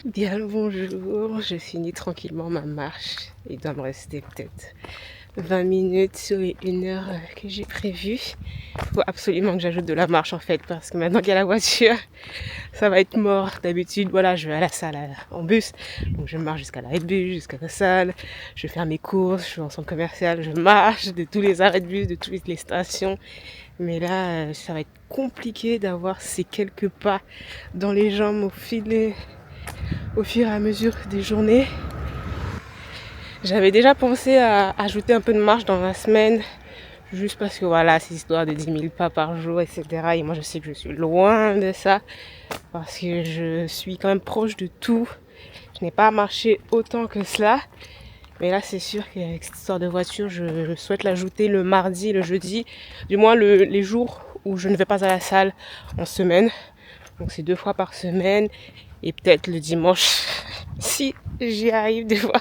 Bien le bonjour, je finis tranquillement ma marche. Il doit me rester peut-être 20 minutes sur les 1 heure que j'ai prévue. Il faut absolument que j'ajoute de la marche en fait parce que maintenant qu'il y a la voiture, ça va être mort. D'habitude, voilà, je vais à la salle en bus, donc je marche jusqu'à l'arrêt de bus, jusqu'à la salle, je vais faire mes courses, je vais en centre commercial, je marche de tous les arrêts de bus, de toutes les stations. Mais là, ça va être compliqué d'avoir ces quelques pas dans les jambes au fur et à mesure des journées. J'avais déjà pensé à ajouter un peu de marche dans la semaine, juste parce que voilà, c'est histoire de 10 000 pas par jour, etc. Et moi, je sais que je suis loin de ça, parce que je suis quand même proche de tout. Je n'ai pas marché autant que cela. Mais là, c'est sûr qu'avec cette histoire de voiture, je souhaite l'ajouter le mardi et le jeudi. Du moins, les jours où je ne vais pas à la salle en semaine. Donc, c'est 2 fois par semaine. Et peut-être le dimanche, si j'y arrive des fois.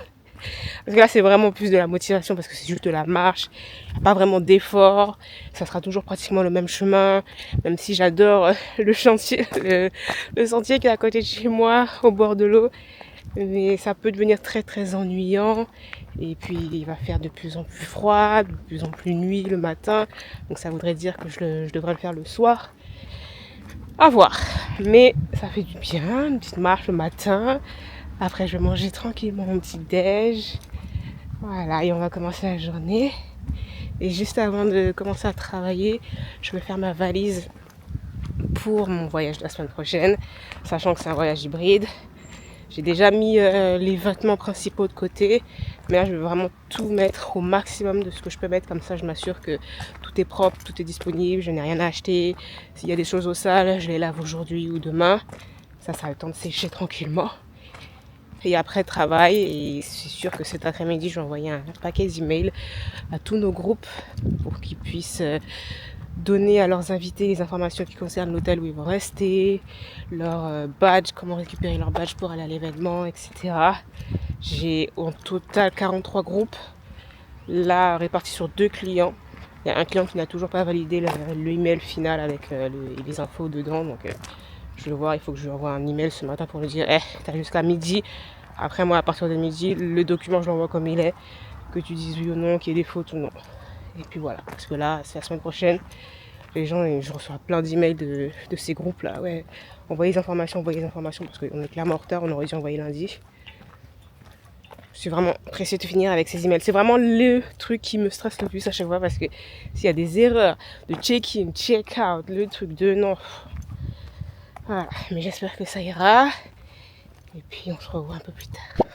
Parce que là, c'est vraiment plus de la motivation parce que c'est juste de la marche, pas vraiment d'effort. Ça sera toujours pratiquement le même chemin, même si j'adore le chantier, le sentier qui est à côté de chez moi, au bord de l'eau. Mais ça peut devenir très très ennuyant. Et puis il va faire de plus en plus froid, de plus en plus nuit le matin. Donc ça voudrait dire que je devrais le faire le soir. À voir. Mais ça fait du bien, une petite marche le matin. Après je vais manger tranquillement mon petit déj. Voilà, et on va commencer la journée. Et juste avant de commencer à travailler, je vais faire ma valise pour mon voyage de la semaine prochaine, sachant que c'est un voyage hybride. J'ai déjà mis les vêtements principaux de côté, mais là je vais vraiment tout mettre au maximum de ce que je peux mettre, comme ça je m'assure que tout est propre, tout est disponible, je n'ai rien à acheter. S'il y a des choses au sale, je les lave aujourd'hui ou demain. Ça a le temps de sécher tranquillement. Et après travail, et c'est sûr que cet après-midi, je vais envoyer un paquet d'emails à tous nos groupes pour qu'ils puissent donner à leurs invités les informations qui concernent l'hôtel où ils vont rester, leur badge, comment récupérer leur badge pour aller à l'événement, etc. J'ai en total 43 groupes, là répartis sur 2 clients. Il y a un client qui n'a toujours pas validé le email final avec les infos dedans, donc je vais le voir, il faut que je lui envoie un email ce matin pour lui dire t'as jusqu'à midi. Après moi, à partir de midi, le document je l'envoie comme il est, que tu dises oui ou non, qu'il y ait des fautes ou non. Et puis voilà, parce que là, c'est la semaine prochaine. Les gens, je reçois plein d'emails de ces groupes-là. Ouais, envoyez les informations, parce qu'on est clairement en retard, on aurait dû envoyer lundi. Je suis vraiment pressée de finir avec ces emails. C'est vraiment le truc qui me stresse le plus à chaque fois, parce que s'il y a des erreurs de check-in, check-out, le truc de non. Voilà, mais j'espère que ça ira. Et puis on se revoit un peu plus tard.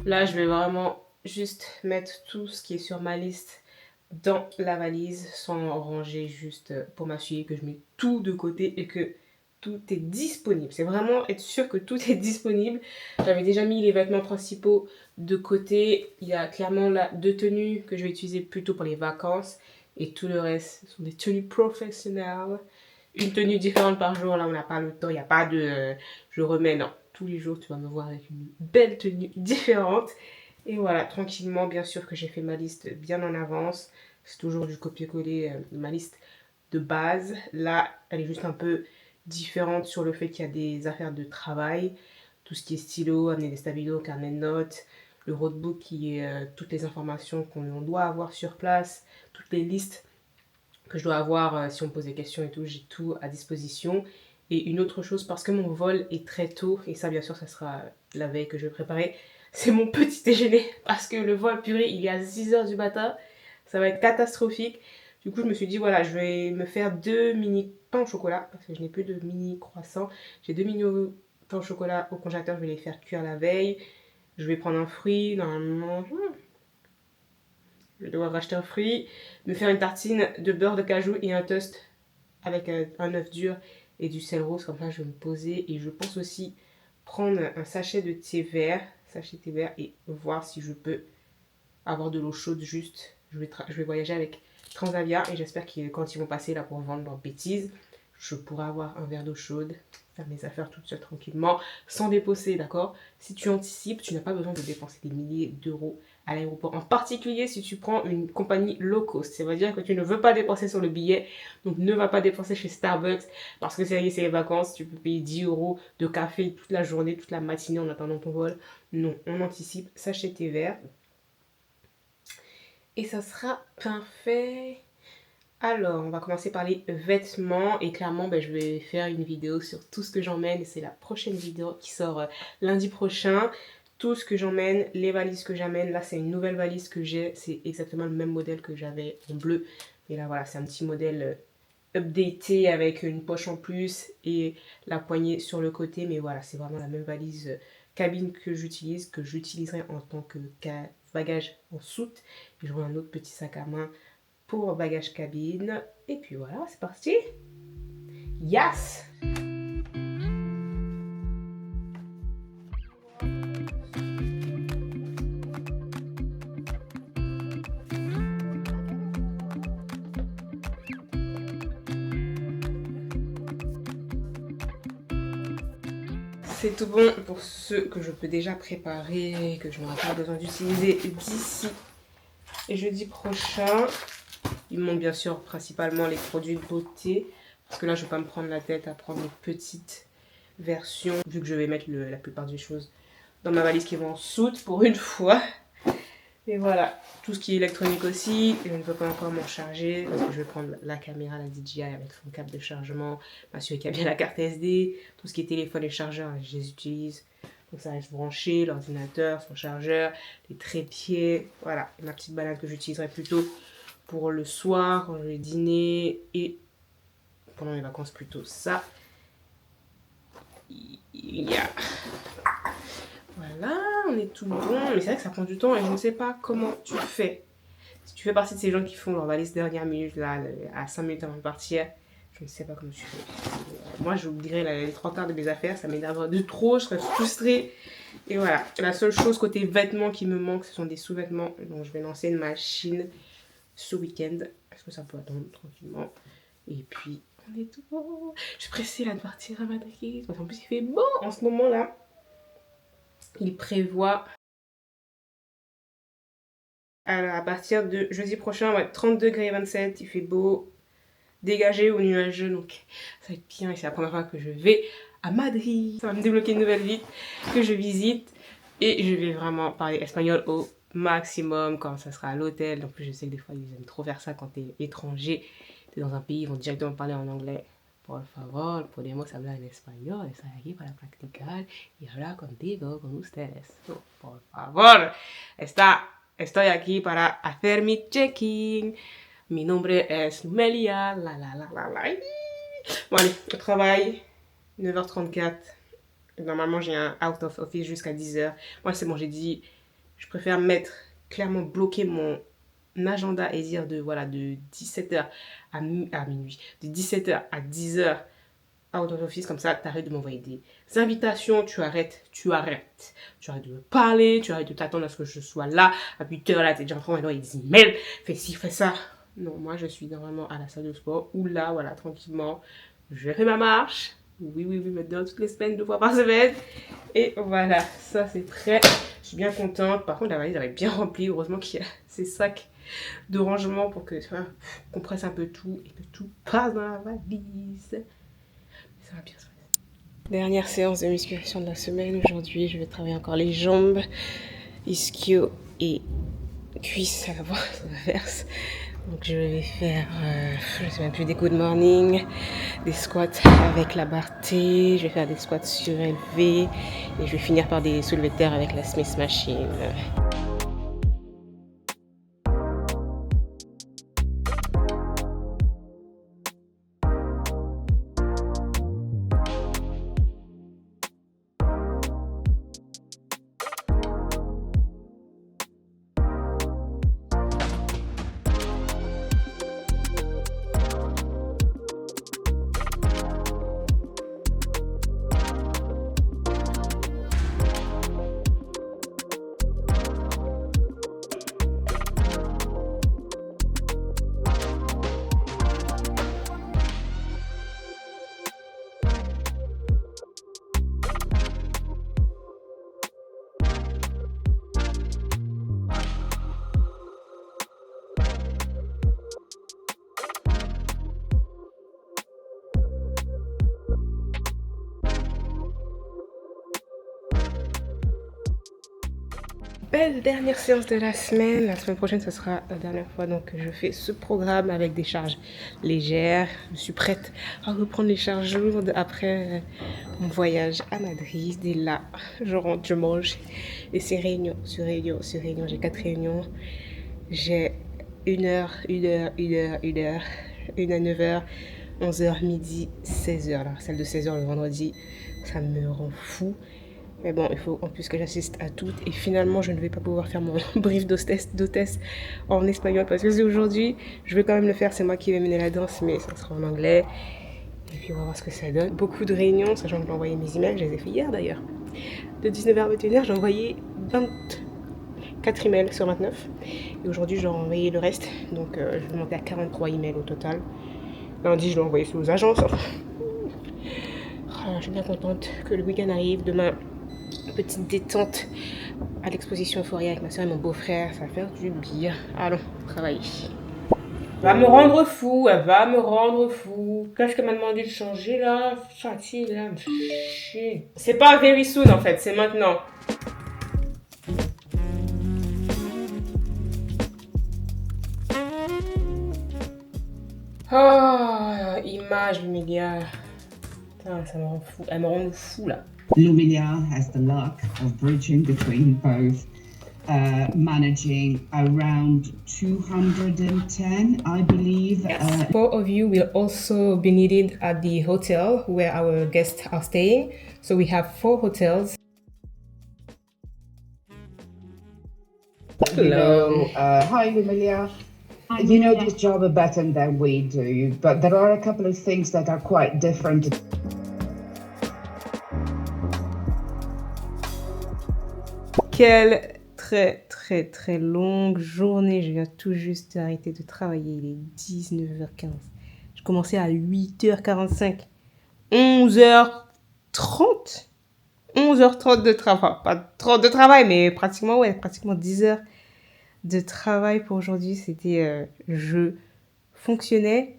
Là, je vais vraiment juste mettre tout ce qui est sur ma liste dans la valise sans ranger, juste pour m'assurer que je mets tout de côté et que tout est disponible. C'est vraiment être sûr que tout est disponible. J'avais déjà mis les vêtements principaux de côté. Il y a clairement là 2 tenues que je vais utiliser plutôt pour les vacances. Et tout le reste sont des tenues professionnelles. Une tenue différente par jour, là on n'a pas le temps. Il n'y a pas de je remets, non. Tous les jours tu vas me voir avec une belle tenue différente. Et voilà, tranquillement, bien sûr que j'ai fait ma liste bien en avance. C'est toujours du copier-coller de ma liste de base. Là, elle est juste un peu différente sur le fait qu'il y a des affaires de travail. Tout ce qui est stylo, amener des stabilos, carnet de notes, le roadbook qui est toutes les informations qu'on doit avoir sur place, toutes les listes que je dois avoir si on me pose des questions et tout, j'ai tout à disposition. Et une autre chose, parce que mon vol est très tôt, et ça bien sûr ça sera la veille que je vais préparer, c'est mon petit déjeuner, parce que le vol purée il est à 6 h du matin, ça va être catastrophique. Du coup je me suis dit voilà, je vais me faire 2 mini pains au chocolat, parce que je n'ai plus de mini croissants. J'ai 2 mini pains au chocolat au congélateur, je vais les faire cuire la veille. Je vais prendre un fruit, normalement je vais devoir racheter un fruit, me faire une tartine de beurre de cajou et un toast avec un œuf dur et du sel rose. Comme ça, je vais me poser. Et je pense aussi prendre un sachet de thé vert, et voir si je peux avoir de l'eau chaude juste. Je vais voyager avec Transavia et j'espère que quand ils vont passer là pour vendre leurs bêtises, je pourrai avoir un verre d'eau chaude, faire mes affaires toute seule tranquillement, sans déposer, d'accord? Si tu anticipes, tu n'as pas besoin de dépenser des milliers d'euros à l'aéroport. En particulier si tu prends une compagnie low cost. Ça veut dire que tu ne veux pas dépenser sur le billet. Donc ne va pas dépenser chez Starbucks parce que c'est les vacances. Tu peux payer 10 € de café toute la journée, toute la matinée en attendant ton vol. Non, on anticipe. Sachet tes verres. Et ça sera parfait. Alors, on va commencer par les vêtements et clairement, je vais faire une vidéo sur tout ce que j'emmène. C'est la prochaine vidéo qui sort lundi prochain. Tout ce que j'emmène, les valises que j'amène. Là, c'est une nouvelle valise que j'ai. C'est exactement le même modèle que j'avais en bleu. Et là, voilà, c'est un petit modèle updaté avec une poche en plus et la poignée sur le côté. Mais voilà, c'est vraiment la même valise cabine que j'utiliserai en tant que bagage en soute. Et j'aurai un autre petit sac à main pour bagage cabine. Et puis voilà, c'est parti. Yes! C'est tout bon pour ceux que je peux déjà préparer, que je n'aurai pas besoin d'utiliser d'ici jeudi prochain. Il me manque bien sûr principalement les produits de beauté. Parce que là, je ne vais pas me prendre la tête à prendre une petite version. Vu que je vais mettre la plupart des choses dans ma valise qui vont en soute pour une fois. Et voilà, tout ce qui est électronique aussi. Je ne peux pas encore m'en charger. Parce que je vais prendre la caméra, la DJI avec son câble de chargement. M'assurer qu'il y a bien la carte SD. Tout ce qui est téléphone et chargeur, je les utilise. Donc ça reste branché, l'ordinateur, son chargeur, les trépieds. Voilà, et ma petite balade que j'utiliserai plutôt pour le soir, quand je vais dîner et pendant les vacances plutôt ça. Yeah. Voilà, on est tout bon. Mais c'est vrai que ça prend du temps et je ne sais pas comment tu fais. Si tu fais partie de ces gens qui font leur valise dernière minute, là, à 5 minutes avant de partir, je ne sais pas comment tu fais. Moi, j'oublierais les 3 quarts de mes affaires, ça m'énerverait de trop, je serais frustrée. Et voilà, la seule chose côté vêtements qui me manque, ce sont des sous-vêtements. Donc je vais lancer une machine ce week-end. Est-ce que ça peut attendre tranquillement? Et puis, on est tout bon. Je suis pressée là de partir à Madrid. Parce qu'en plus, il fait beau en ce moment-là. Il prévoit alors, à partir de jeudi prochain, ouais, 30 degrés 27. Il fait beau, dégagé ou nuageux. Donc, ça va être bien. Et c'est la première fois que je vais à Madrid. Ça va me débloquer une nouvelle vie que je visite. Et je vais vraiment parler espagnol au maximum quand ça sera à l'hôtel. En plus, je sais que des fois, ils aiment trop faire ça quand t'es étranger. T'es dans un pays, ils vont directement parler en anglais. Por favor, podemos hablar en español. Estoy aquí para practicar y hablar contigo, con ustedes. Oh, por favor. Estoy aquí para hacer mi check-in. Mi nombre es Melia. La la la la la. Bon, allez, au travail. 9h34. Normalement, j'ai un out of office jusqu'à 10h. Moi, c'est bon, j'ai dit, je préfère mettre, clairement bloquer mon agenda et dire de 17h à minuit, de 17h à 10h out of office, comme ça, tu arrêtes de m'envoyer des invitations, tu arrêtes de me parler, tu arrêtes de t'attendre à ce que je sois là, à 8h, là, t'es déjà en train d'envoyer des emails, fais ci, fais ça. Non, moi, je suis normalement à la salle de sport, où là, voilà, tranquillement, je fais ma marche. Oui, maintenant, toutes les semaines, 2 fois par semaine. Et voilà, ça c'est prêt. Je suis bien contente. Par contre, la valise, elle est bien remplie. Heureusement qu'il y a ces sacs de rangement pour que qu'on presse un peu tout et que tout passe dans la valise. Ça va bien se passer. Dernière séance de musculation de la semaine. Aujourd'hui, je vais travailler encore les jambes, ischio et cuisses à l'inverse. Donc je vais faire, je ne sais même plus, des good morning, des squats avec la barre T, je vais faire des squats surélevés et je vais finir par des soulevés de terre avec la Smith Machine. belle dernière séance de la semaine. La semaine prochaine, ce sera la dernière fois donc que je fais ce programme avec des charges légères. Je suis prête à reprendre les charges lourdes après mon voyage à Madrid. Et là, je rentre, je mange. Et c'est réunion sur réunion sur réunion. J'ai 4 réunions. J'ai 1 heure, 1 heure, une à 9 heures, 11 heures, midi, 16 heures. Alors, celle de 16 heures le vendredi, ça me rend fou. Mais bon, il faut en plus que j'assiste à toutes. Et finalement, je ne vais pas pouvoir faire mon brief d'hôtesse en espagnol parce que c'est aujourd'hui. Je vais quand même le faire, c'est moi qui vais mener la danse, mais ça sera en anglais. Et puis on va voir ce que ça donne. Beaucoup de réunions, sachant que j'ai envoyé mes emails, je les ai fait hier d'ailleurs. De 19h à 21h, j'ai envoyé 24 emails sur 29. Et aujourd'hui, je dois envoyer le reste. Donc je vais monter à 43 emails au total. Lundi, je dois envoyer ça aux agences. Je suis bien contente que le week-end arrive. Demain, petite détente à l'exposition Euphoria avec ma soeur et mon beau-frère. Ça va faire du bien. Allons, travailler. Va me rendre fou, elle va me rendre fou. Qu'est-ce qu'elle m'a demandé de changer là? Fatigue là, me fait chier. C'est pas very soon en fait, c'est maintenant. Oh, image, Lumilia. Putain, ça me rend fou. Elle me rend fou là. Lumilia has the luck of bridging between both, managing around 210, I believe. Yes. 4 of you will also be needed at the hotel where our guests are staying. So we have 4 hotels. Hello. Hi, Lumilia. You know this job better than we do, but there are a couple of things that are quite different. Quelle très longue journée. Je viens tout juste d'arrêter de travailler. Il est 19h15. Je commençais à 8h45. 11h30. 11h30 de travail. Pas 30 de travail, mais pratiquement 10 heures de travail pour aujourd'hui. C'était, je fonctionnais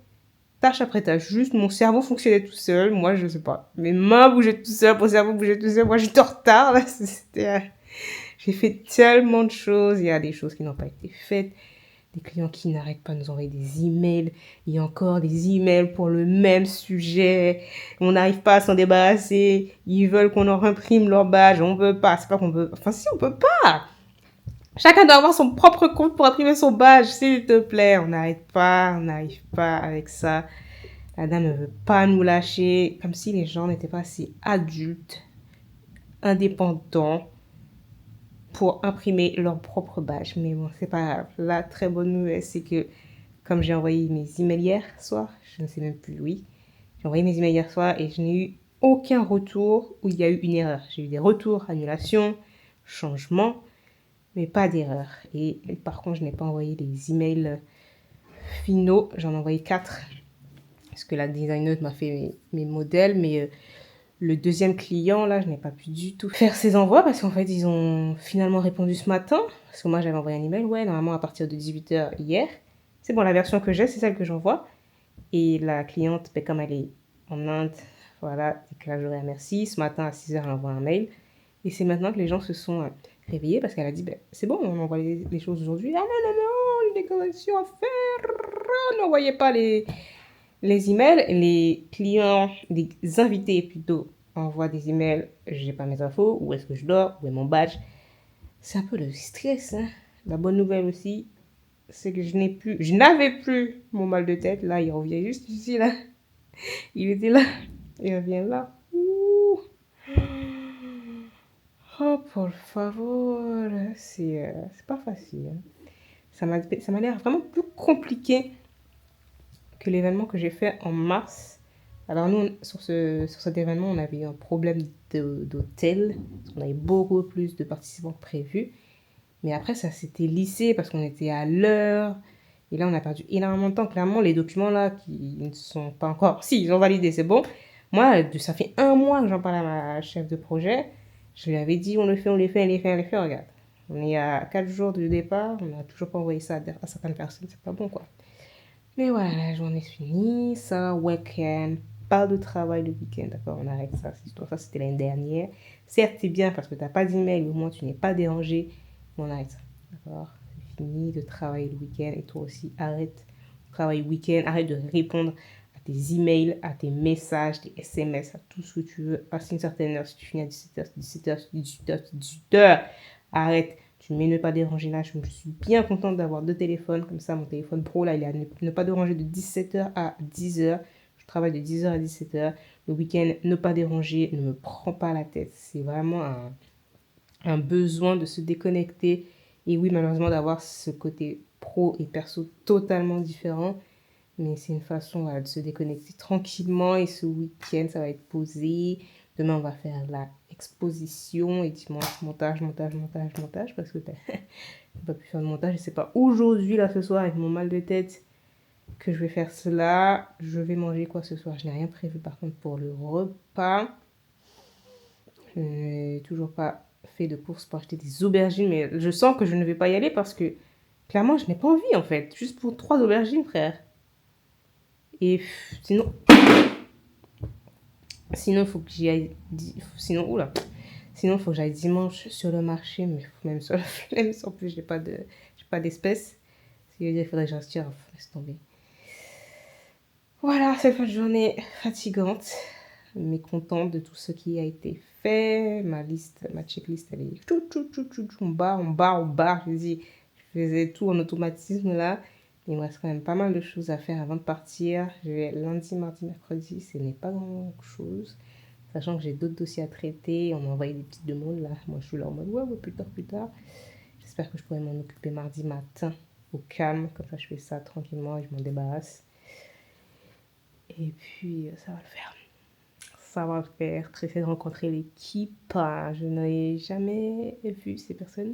tâche après tâche. Juste, mon cerveau fonctionnait tout seul. Moi, je sais pas. Mes mains bougeaient tout seul, mon cerveau bougeait tout seul. Moi, j'étais en retard. Là, c'était... J'ai fait tellement de choses. Il y a des choses qui n'ont pas été faites. Des clients qui n'arrêtent pas de nous envoyer des emails. Il y a encore des emails pour le même sujet. On n'arrive pas à s'en débarrasser. Ils veulent qu'on leur imprime leur badge. On veut pas. C'est pas qu'on peut... Enfin, si, on peut pas. Chacun doit avoir son propre compte pour imprimer son badge. S'il te plaît, on n'arrive pas avec ça. La dame ne veut pas nous lâcher. Comme si les gens n'étaient pas assez adultes, indépendants, pour imprimer leur propre badge. Mais bon, c'est pas grave. La très bonne nouvelle, c'est que comme j'ai envoyé mes emails hier soir, je ne sais même plus, oui, j'ai envoyé mes emails hier soir et je n'ai eu aucun retour où il y a eu une erreur. J'ai eu des retours, annulations, changements, mais pas d'erreur. Et par contre, je n'ai pas envoyé les emails finaux. J'en ai envoyé 4 parce que la designer m'a fait mes modèles, mais... le deuxième client, là, je n'ai pas pu du tout faire ces envois parce qu'en fait, ils ont finalement répondu ce matin. Parce que moi, j'avais envoyé un email, ouais, normalement à partir de 18h hier. C'est bon, la version que j'ai, c'est celle que j'envoie. Et la cliente, ben, comme elle est en Inde, voilà, décalage horaire, merci. Ce matin, à 6h, elle envoie un mail. Et c'est maintenant que les gens se sont réveillés parce qu'elle a dit, ben, c'est bon, on envoie les choses aujourd'hui. Ah non, les corrections à faire. N'envoyez pas les emails. Les clients, les invités plutôt, envoient des emails. J'ai pas mes infos. Où est-ce que je dors? Où est mon badge? C'est un peu le stress. Hein. La bonne nouvelle aussi, c'est que je n'avais plus mon mal de tête. Là, il revient juste ici, là. Il était là. Il revient là. Ouh. Oh, por favor. C'est pas facile. Hein. Ça m'a l'air vraiment plus compliqué que l'événement que j'ai fait en mars. Alors nous, sur cet événement, on avait eu un problème d'hôtel. On avait beaucoup plus de participants que prévu. Mais après, ça s'était lissé parce qu'on était à l'heure. Et là, on a perdu énormément de temps. Clairement, les documents là, qui ne sont pas encore... Si, ils ont validé, c'est bon. Moi, ça fait 1 mois que j'en parle à ma chef de projet. Je lui avais dit, on le fait. Regarde, on est à 4 jours du départ. On n'a toujours pas envoyé ça à certaines personnes. C'est pas bon, quoi. Mais voilà, la journée est finie, ça, week-end, pas de travail le week-end, d'accord, on arrête ça, cette histoire, ça c'était l'année dernière. Certes, c'est bien parce que t'as pas d'email, au moins tu n'es pas dérangé, On arrête ça, d'accord? C'est fini de travailler le week-end et toi aussi, arrête de travailler le week-end, arrête de répondre à tes emails, à tes messages, tes SMS, à tout ce que tu veux. Passe une certaine heure, si tu finis à 17h, 17h, 18h, 18h, arrête. Tu mets ne pas déranger là. Je suis bien contente d'avoir 2 téléphones. Comme ça, mon téléphone pro, là, il est à ne pas déranger de 17h à 10h. Je travaille de 10h à 17h. Le week-end, ne pas déranger, ne me prends pas la tête. C'est vraiment un besoin de se déconnecter. Et oui, malheureusement, d'avoir ce côté pro et perso totalement différent. Mais c'est une façon voilà, de se déconnecter tranquillement. Et ce week-end, ça va être posé. Demain, on va faire la exposition. Et dimanche, montage. Parce que je n'ai pas pu faire de montage. Et c'est pas aujourd'hui, là, ce soir, avec mon mal de tête, que je vais faire cela. Je vais manger quoi ce soir? Je n'ai rien prévu, par contre, pour le repas. Je n'ai toujours pas fait de courses pour acheter des aubergines. Mais je sens que je ne vais pas y aller parce que, clairement, je n'ai pas envie, en fait. Juste pour 3 aubergines, frère. Et sinon, il faut que j'y aille. Sinon, oula. Sinon, il faut que j'aille dimanche sur le marché. Mais même sur la flemme, en plus, j'ai pas d'espèces. Ce qui veut dire qu'il faudrait que je retire. Laisse tomber. Voilà, cette fin de journée fatigante. Mais contente de tout ce qui a été fait. Ma checklist, elle est on barre. Je faisais tout en automatisme là. Il me reste quand même pas mal de choses à faire avant de partir. Je vais lundi, mardi, mercredi. Ce n'est pas grand chose. Sachant que j'ai d'autres dossiers à traiter. On m'a envoyé des petites demandes là. Moi, je suis là en mode ouais, plus tard. J'espère que je pourrai m'en occuper mardi matin au calme. Comme ça, je fais ça tranquillement et je m'en débarrasse. Et puis, ça va le faire. Ça va le faire. Très de rencontrer l'équipe. Je n'ai jamais vu ces personnes.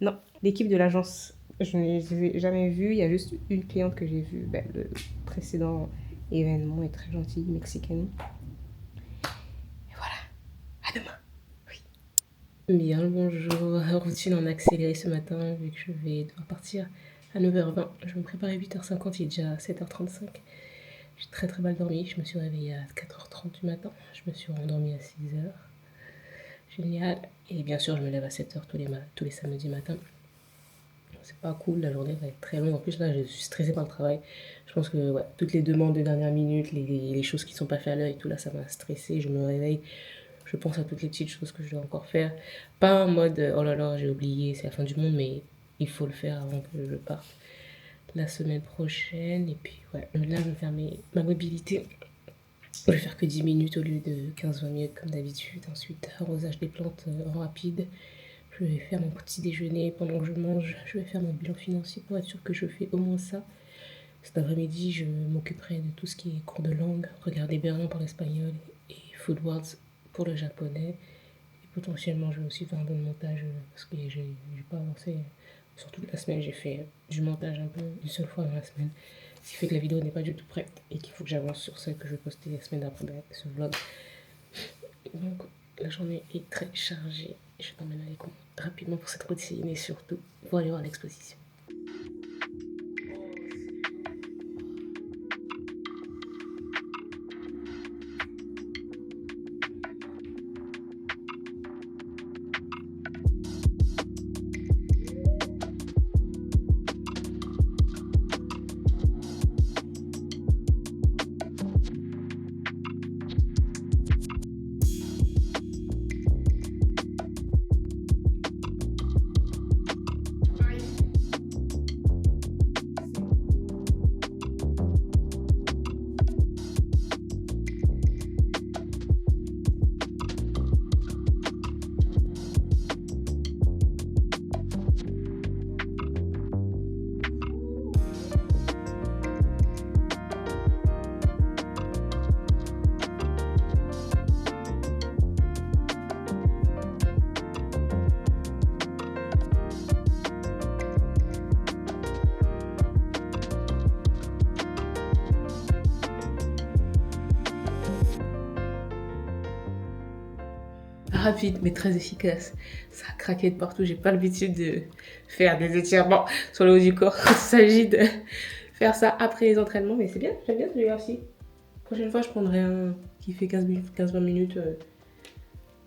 Non, l'équipe de l'agence, je ne les ai jamais vues. Il y a juste une cliente que j'ai vue. Le précédent événement est très gentille, mexicaine. Et voilà. À demain. Oui. Bien le bonjour. Routine en accéléré ce matin, vu que je vais devoir partir à 9h20. Je me prépare à 8h50, il est déjà 7h35. J'ai très très mal dormi. Je me suis réveillée à 4h30 du matin. Je me suis rendormie à 6h. Génial. Et bien sûr, je me lève à 7h tous les samedis matins. C'est pas cool, la journée va être très longue. En plus, là, je suis stressée par le travail. Je pense que ouais, toutes les demandes de dernière minute, les choses qui sont pas faites à l'heure et tout, là, ça m'a stressée. Je me réveille, je pense à toutes les petites choses que je dois encore faire. Pas en mode, oh là là, j'ai oublié, c'est la fin du monde, mais il faut le faire avant que je parte la semaine prochaine. Et puis, ouais, là, je vais faire ma mobilité. Je vais faire que 10 minutes au lieu de 15-20 minutes comme d'habitude. Ensuite, arrosage des plantes en rapide. Je vais faire mon petit déjeuner pendant que je mange. Je vais faire mon bilan financier pour être sûr que je fais au moins ça. Cet après-midi, je m'occuperai de tout ce qui est cours de langue, regarder Berlin pour l'espagnol et Foodwords pour le japonais. Et potentiellement, je vais aussi faire un peu de montage parce que j'ai pas avancé. Sur toute la semaine, j'ai fait du montage un peu une seule fois dans la semaine. Ce qui fait que la vidéo n'est pas du tout prête et qu'il faut que j'avance sur celle que je vais poster la semaine d'après, ce vlog. Donc, la journée est très chargée. Je t'emmène avec moi rapidement pour cette routine et surtout pour aller voir l'exposition. Rapide mais très efficace. Ça a craqué de partout. J'ai pas l'habitude de faire des étirements sur le haut du corps. Il s'agit de faire ça après les entraînements, mais c'est bien, j'aime bien celui-là aussi. Prochaine fois, je prendrai un qui fait 15-20 minutes.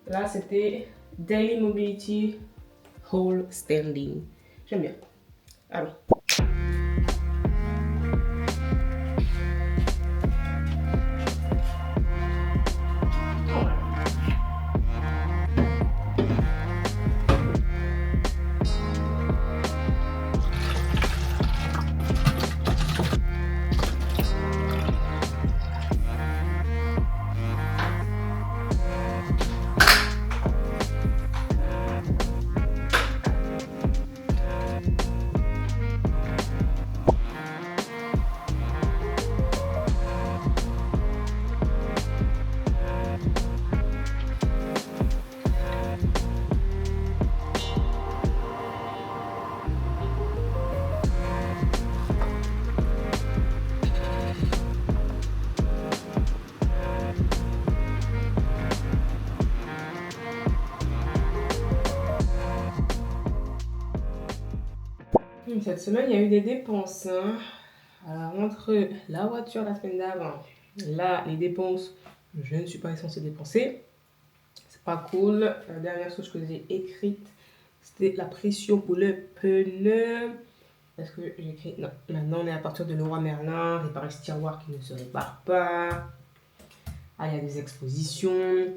Là, c'était Daily Mobility Pole Standing. J'aime bien. Alors. Cette semaine, il y a eu des dépenses. Alors, entre la voiture la semaine d'avant, là, les dépenses, je ne suis pas censée dépenser. C'est pas cool. La dernière chose que j'ai écrite, c'était la pression pour le pneu. Parce que j'ai écrit, non, maintenant on est à partir de Leroy Merlin, réparer ce tiroir qui ne se répare pas. Ah, il y a des expositions.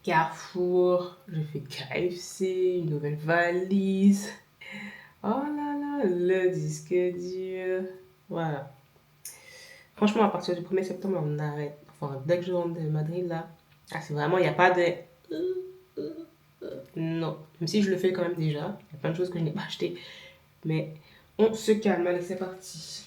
Carrefour, j'ai fait KFC, une nouvelle valise. Oh là là, le disque dur. Voilà. Franchement, à partir du 1er septembre, on arrête. Enfin, dès que je rentre de Madrid, là, c'est vraiment, il n'y a pas de... Non. Même si je le fais quand même déjà. Il y a plein de choses que je n'ai pas achetées. Mais on se calme. Allez, c'est parti.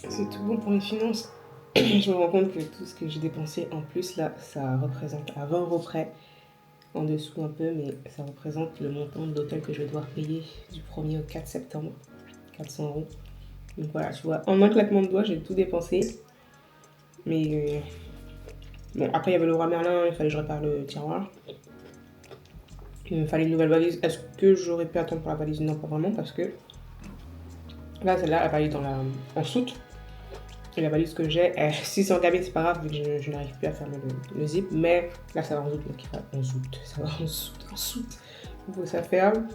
C'est tout bon pour les finances. Je me rends compte que tout ce que j'ai dépensé en plus, là, ça représente à 20 € près. En dessous un peu, mais ça représente le montant de l'hôtel que je vais devoir payer du 1er au 4 septembre. 400 €. Donc voilà, tu vois, en un claquement de doigts, j'ai tout dépensé. Mais bon, après, il y avait le Leroy Merlin, il fallait que je répare le tiroir. Il me fallait une nouvelle valise. Est-ce que j'aurais pu attendre pour la valise? Non, pas vraiment, parce que là, celle-là, elle va aller en soute. Et la valise que j'ai, si c'est en cabine, c'est pas grave, vu que je n'arrive plus à fermer le zip. Mais là, ça va en soute, donc il va en soute. Ça va en soute. Il faut que ça ferme.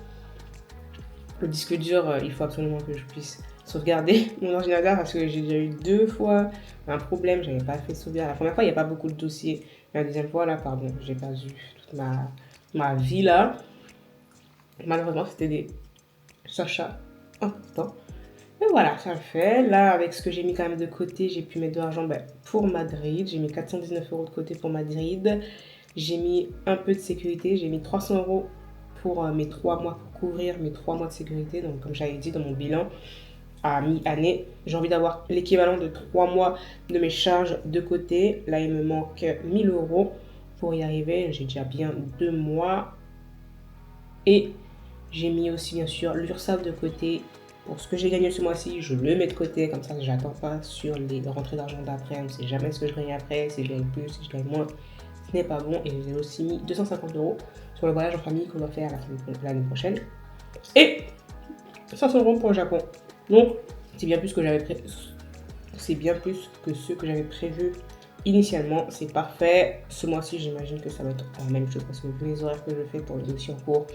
Le disque dur, il faut absolument que je puisse sauvegarder mon ordinateur parce que j'ai déjà eu 2 fois un problème, j'avais pas fait sauvegarde. La première fois, il n'y a pas beaucoup de dossiers. La deuxième fois, là, pardon, j'ai perdu toute ma vie là. Malheureusement, c'était des achats importants. Mais voilà, ça le fait. Là, avec ce que j'ai mis quand même de côté, j'ai pu mettre de l'argent pour Madrid. J'ai mis 419 € de côté pour Madrid. J'ai mis un peu de sécurité. J'ai mis 300 € pour mes 3 mois, pour couvrir mes 3 mois de sécurité. Donc, comme j'avais dit dans mon bilan, à mi-année, j'ai envie d'avoir l'équivalent de 3 mois de mes charges de côté. Là, il me manque 1000 € pour y arriver. J'ai déjà bien 2 mois. Et j'ai mis aussi, bien sûr, l'URSSAF de côté. Pour ce que j'ai gagné ce mois-ci, je le mets de côté. Comme ça, je n'attends pas sur les rentrées d'argent d'après. On ne sait jamais ce que je gagne après, si je gagne plus, si je gagne moins. Ce n'est pas bon. Et j'ai aussi mis 250 € sur le voyage en famille qu'on va faire l'année prochaine. Et 500 € pour le Japon. Donc, c'est bien plus que c'est bien plus que ce que j'avais prévu initialement. C'est parfait. Ce mois-ci, j'imagine que ça va être la même chose parce que vu les horaires que je fais pour le dossier en cours,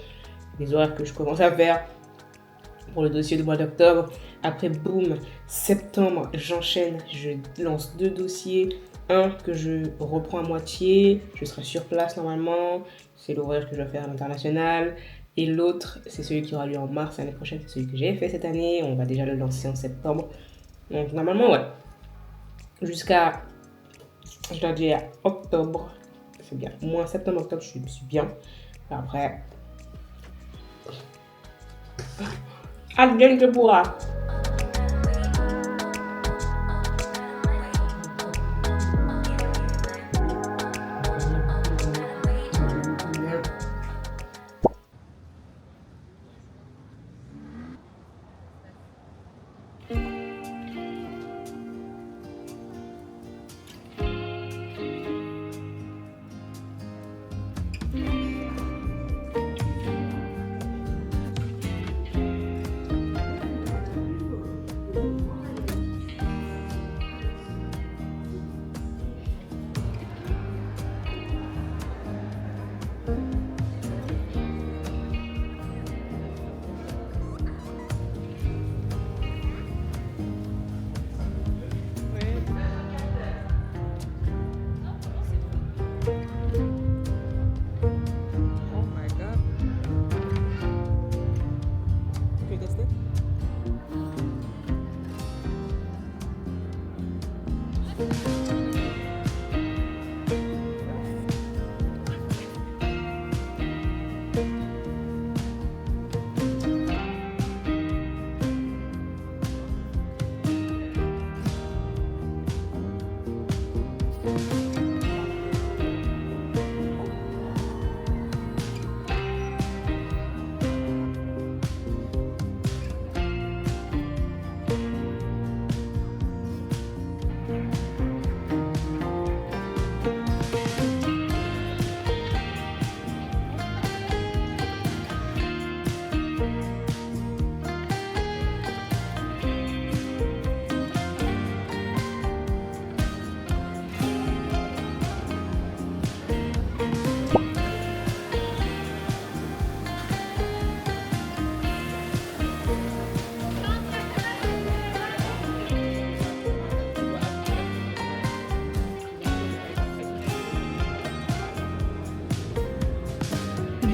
les horaires que je commence à faire pour le dossier du mois d'octobre. Après, boum, septembre, j'enchaîne, je lance 2 dossiers. Un que je reprends à moitié, je serai sur place normalement. C'est l'horaire que je vais faire à l'international. Et l'autre, c'est celui qui aura lieu en mars l'année prochaine. C'est celui que j'ai fait cette année. On va déjà le lancer en septembre. Donc normalement, ouais. Jusqu'à, je dois dire, octobre. C'est bien. Au moins septembre, octobre, je suis bien. Après, advienne que pourra.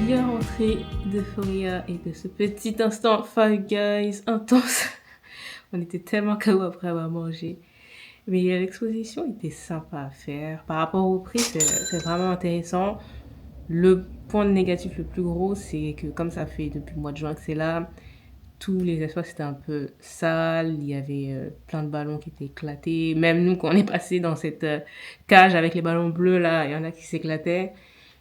Bien rentré d'Euphoria et de ce petit instant Five Guys intense. On était tellement KO après avoir mangé. Mais l'exposition était sympa à faire. Par rapport au prix, c'est vraiment intéressant. Le point négatif le plus gros, c'est que comme ça fait depuis le mois de juin que c'est là, tous les espaces étaient un peu sales. Il y avait plein de ballons qui étaient éclatés. Même nous, quand on est passé dans cette cage avec les ballons bleus, là, il y en a qui s'éclataient.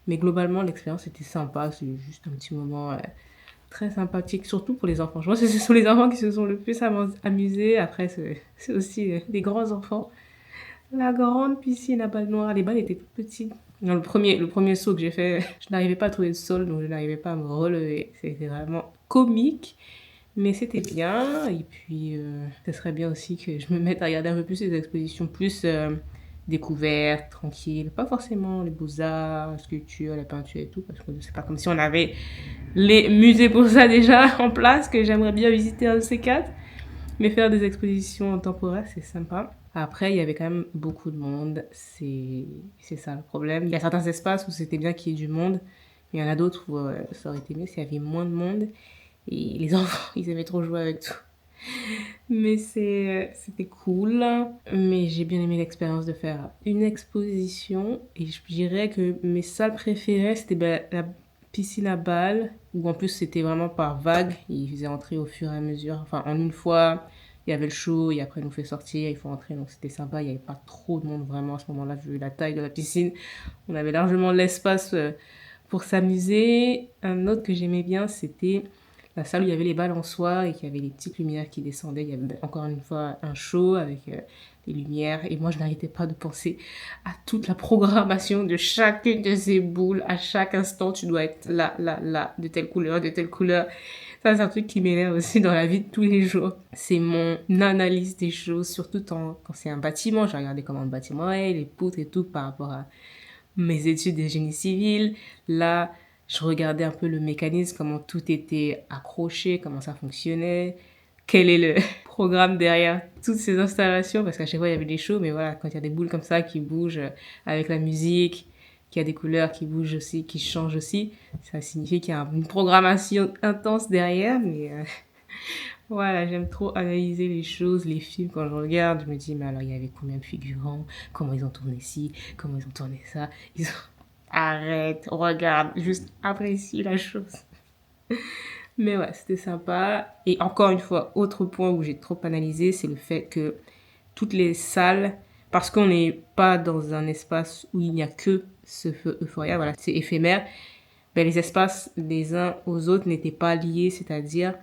Mais globalement, l'expérience était sympa. C'est juste un petit moment très sympathique, surtout pour les enfants. Je pense que ce sont les enfants qui se sont le plus amusés. Après, c'est aussi des grands enfants. La grande piscine à balles noires, les balles étaient toutes petites. Dans le premier saut que j'ai fait, je n'arrivais pas à trouver le sol, donc je n'arrivais pas à me relever. C'était vraiment comique, mais c'était bien. Et puis, ce serait bien aussi que je me mette à regarder un peu plus les expositions, plus découvertes, tranquilles. Pas forcément les beaux-arts, la sculpture, la peinture et tout, parce que c'est pas comme si on avait les musées pour ça déjà en place, que j'aimerais bien visiter un de ces quatre. Mais faire des expositions temporaires, c'est sympa. Après, il y avait quand même beaucoup de monde. C'est ça le problème. Il y a certains espaces où c'était bien qu'il y ait du monde. Mais il y en a d'autres où ça aurait été mieux s'il y avait moins de monde. Et les enfants, ils aimaient trop jouer avec tout. Mais c'était cool. Mais j'ai bien aimé l'expérience de faire une exposition. Et je dirais que mes salles préférées, c'était la piscine à balles. Où en plus, c'était vraiment par vague. Ils faisaient entrer au fur et à mesure. Enfin, en une fois, il y avait le show. Et après, ils nous fait sortir. Il faut entrer. Donc, c'était sympa. Il n'y avait pas trop de monde vraiment à ce moment-là, vu la taille de la piscine. On avait largement l'espace pour s'amuser. Un autre que j'aimais bien, c'était la salle où il y avait les balançoires et qu'il y avait les petites lumières qui descendaient. Il y avait encore une fois un show avec les lumières. Et moi, je n'arrêtais pas de penser à toute la programmation de chacune de ces boules. À chaque instant, tu dois être là, là, là, de telle couleur, de telle couleur. Ça, c'est un truc qui m'énerve aussi dans la vie de tous les jours. C'est mon analyse des choses, surtout quand c'est un bâtiment. J'ai regardé comment le bâtiment est, les poutres et tout par rapport à mes études de génie civil. Là, je regardais un peu le mécanisme, comment tout était accroché, comment ça fonctionnait, quel est le programme derrière toutes ces installations, parce qu'à chaque fois il y avait des shows, mais voilà, quand il y a des boules comme ça qui bougent avec la musique, qu'il y a des couleurs qui bougent aussi, qui changent aussi, ça signifie qu'il y a une programmation intense derrière, mais voilà, j'aime trop analyser les choses, les films, quand je regarde, je me dis, mais alors il y avait combien de figurants, comment ils ont tourné ci, comment ils ont tourné ça, ils ont... Arrête, regarde, juste apprécie la chose. Mais ouais, c'était sympa. Et encore une fois, autre point où j'ai trop analysé, c'est le fait que toutes les salles, parce qu'on n'est pas dans un espace où il n'y a que ce feu Euphoria, voilà, c'est éphémère, ben les espaces les uns aux autres n'étaient pas liés, c'est-à-dire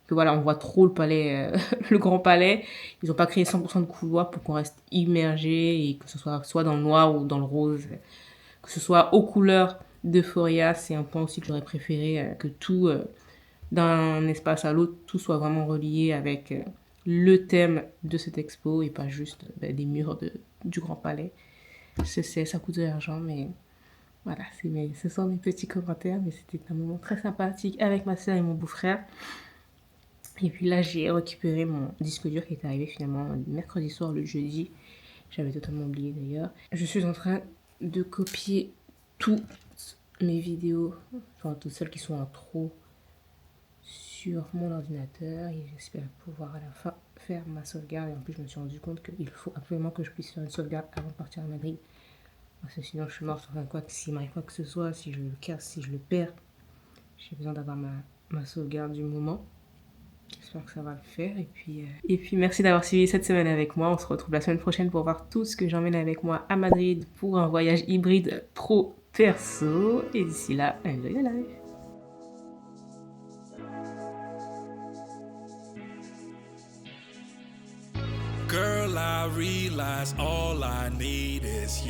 que voilà, on voit trop le palais, le grand palais. Ils n'ont pas créé 100% de couloirs pour qu'on reste immergé et que ce soit dans le noir ou dans le rose. Que ce soit aux couleurs d'Euphoria, c'est un point aussi que j'aurais préféré que tout, d'un espace à l'autre, tout soit vraiment relié avec le thème de cette expo et pas juste des murs du Grand Palais. Je sais, ça coûte de l'argent, mais voilà, ce sont mes petits commentaires, mais c'était un moment très sympathique avec ma soeur et mon beau-frère. Et puis là, j'ai récupéré mon disque dur qui est arrivé finalement mercredi soir, le jeudi. J'avais totalement oublié d'ailleurs. Je suis en train de copier toutes mes vidéos, enfin toutes celles qui sont en trop, sur mon ordinateur et j'espère pouvoir à la fin faire ma sauvegarde. Et en plus, je me suis rendu compte qu'il faut absolument que je puisse faire une sauvegarde avant de partir à Madrid. Parce que sinon, je suis morte. Enfin, quoi, s'il m'arrive quoi que ce soit, si je le casse, si je le perds, j'ai besoin d'avoir ma sauvegarde du moment. J'espère que ça va le faire. Et puis merci d'avoir suivi cette semaine avec moi. On se retrouve la semaine prochaine pour voir tout ce que j'emmène avec moi à Madrid pour un voyage hybride pro-perso. Et d'ici là, enjoy the life. Girl, I realize all I need is you.